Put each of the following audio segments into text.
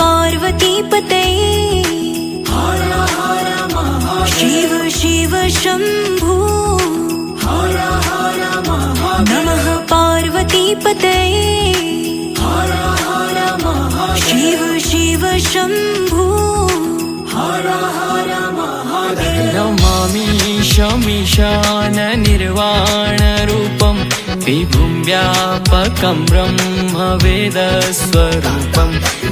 पार्वतीपते हर हर महादेव शिव शिव शम्भो हर हर महादेव नमः पार्वतीपते हर हर महादेव शिव शिव शम्भो हर हर महादेव नमामि शमीशान निर्वाणरूपं विभुं व्यापकं ब्रह्मवेदस्वरूपं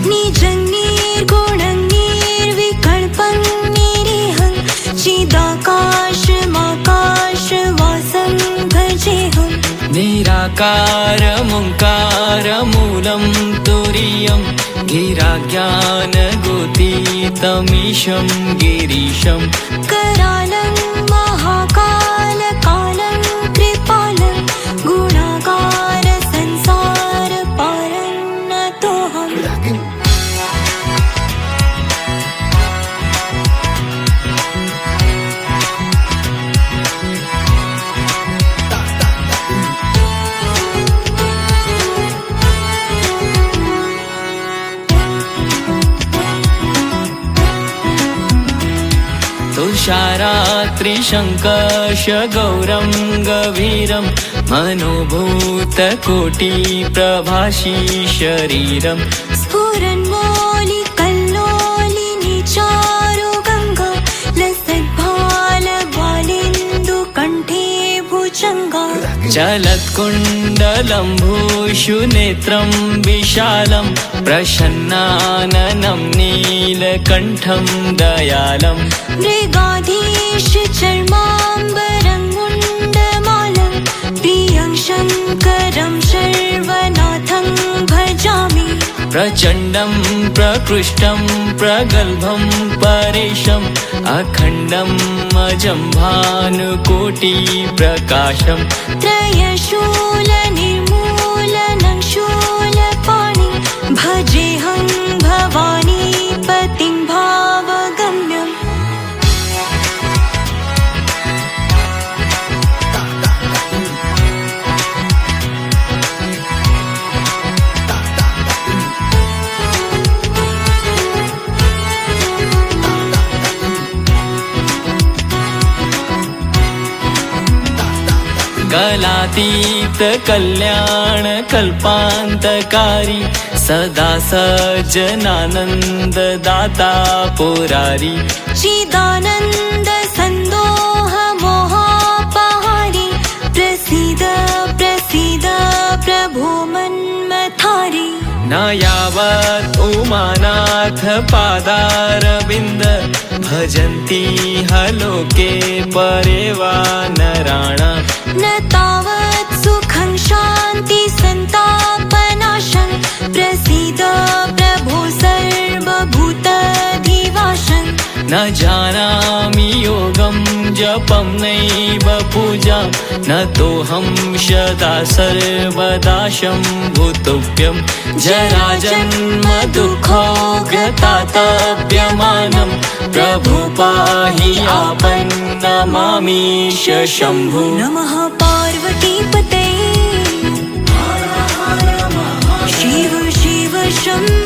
निजं निर्गुणं निर्विकल्पं निरीहं चिदाकाशमाकाशवासं भजेऽहं निराकारमुङ्कारमूलं तुरीयं गिराज्ञानगोतीतमीशं गिरीशं करालं महाकालकालं कृपालं गुणागार संसारपारं नतोऽहम् तुषारात्रिशङ्कर्षगौरं गभीरं मनोभूतकोटिप्रभाषी शरीरं स्फुरन्मौलिकल्लोलिनी चारु गङ्गा लसद्भालबालेन्दुकण्ठे भुजङ्गा चलत्कुण्डलम्भूषु नेत्रं विशालं प्रसन्नाननं नीलकण्ठं दयालं मृगाधीश चर्माम्बरं मुण्डमालं प्रियं शङ्करं सर्वनाथं भजामि प्रचण्डं प्रकृष्टं प्रगल्भं परेशम् अखण्डम् अजं भानुकोटिप्रकाशं त्रयशूलनिर्मूलनं शूलपाणिं भजेऽहं भवानीपतिं भावगम्यम् कलातीत कल्याण कल्पान्तकारी सदा सज्जनानन्ददाता पुरारी चिदानन्द सन्दोह मोहापहारी प्रसीद प्रसीद प्रभो मन्मथारी न यावत् उमानाथ पादारविन्द भजन्ति हलोके परे वा नराणाम् न तावत् सुखं शान्ति सन्तापनाशं प्रसीद प्रभो सर्वभूतधिवासं न जानामि योगं जपं नैव पूजां न तोऽहं सदा सर्वदा शम्भुतुभ्यं जराजन्म दुःखोग्रतातप्यमानं प्रभु पाहि आपन्नमामीश शम्भु नमः पार्वतीपते शिव शिव शम्भो